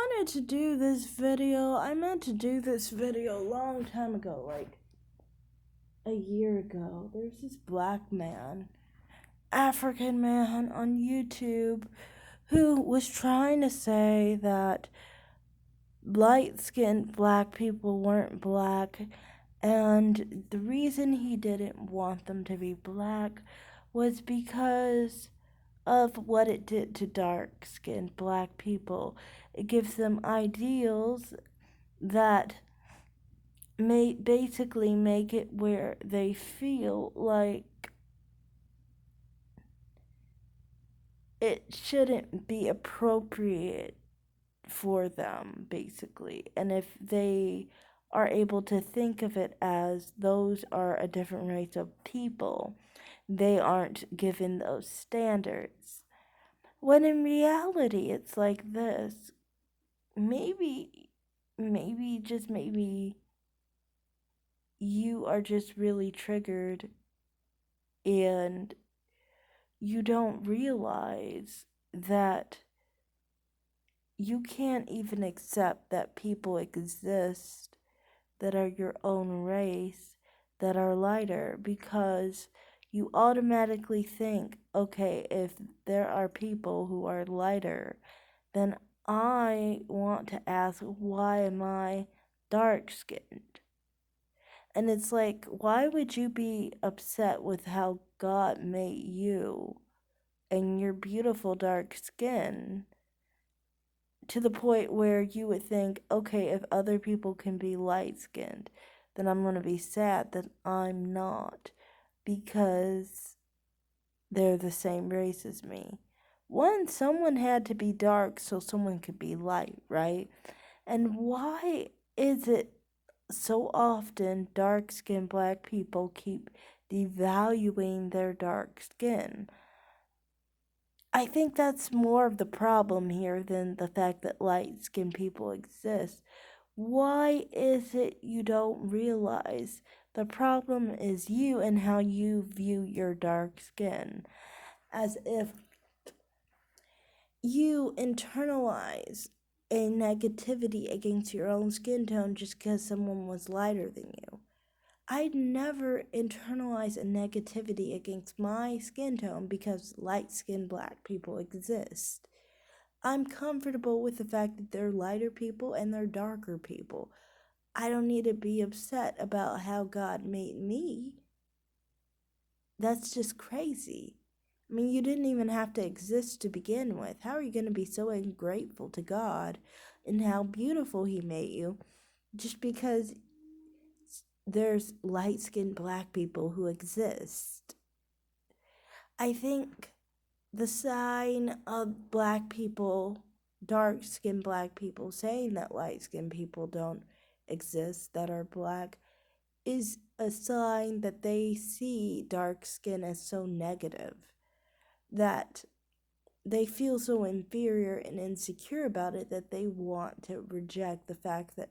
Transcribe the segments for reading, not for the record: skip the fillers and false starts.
wanted to do this video. I meant to do this video a long time ago, like a year ago. There's this black man, African man on YouTube who was trying to say that light-skinned black people weren't black, and the reason he didn't want them to be black was because of what it did to dark-skinned black people. It gives them ideals that may basically make it where they feel like it shouldn't be appropriate for them, basically. And if they are able to think of it as those are a different race of people, they aren't given those standards. When in reality, it's like this. Maybe, just maybe, you are just really triggered and you don't realize that you can't even accept that people exist that are your own race, that are lighter, because you automatically think, okay, if there are people who are lighter, then I want to ask, why am I dark skinned? And it's like, why would you be upset with how God made you and your beautiful dark skin to the point where you would think, okay, if other people can be light skinned, then I'm going to be sad that I'm not because they're the same race as me. One, someone had to be dark so someone could be light, right? And why is it so often dark skinned black people keep devaluing their dark skin? I think that's more of the problem here than the fact that light skinned people exist. Why is it you don't realize the problem is you and how you view your dark skin? As if you internalize a negativity against your own skin tone just because someone was lighter than you. I'd never internalize a negativity against my skin tone because light-skinned black people exist. I'm comfortable with the fact that they're lighter people and they're darker people. I don't need to be upset about how God made me. That's just crazy. I mean, you didn't even have to exist to begin with. How are you going to be so ungrateful to God and how beautiful He made you just because there's light-skinned black people who exist? I think the sign of black people, dark-skinned black people, saying that light-skinned people don't exist that are black is a sign that they see dark skin as so negative, that they feel so inferior and insecure about it that they want to reject the fact that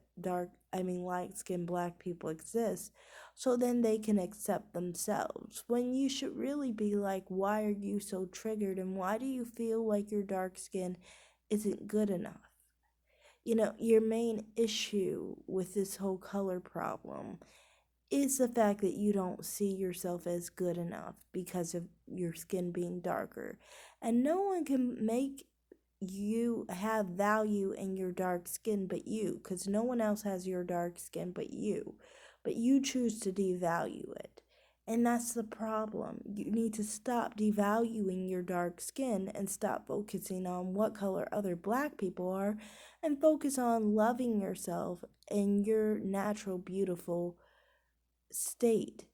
light-skinned black people exist so then they can accept themselves. When you should really be like, why are you so triggered and why do you feel like your dark skin isn't good enough? You know, your main issue with this whole color problem is the fact that you don't see yourself as good enough because of your skin being darker. And no one can make you have value in your dark skin but you, because no one else has your dark skin but you. But you choose to devalue it. And that's the problem. You need to stop devaluing your dark skin and stop focusing on what color other black people are and focus on loving yourself and your natural, beautiful state.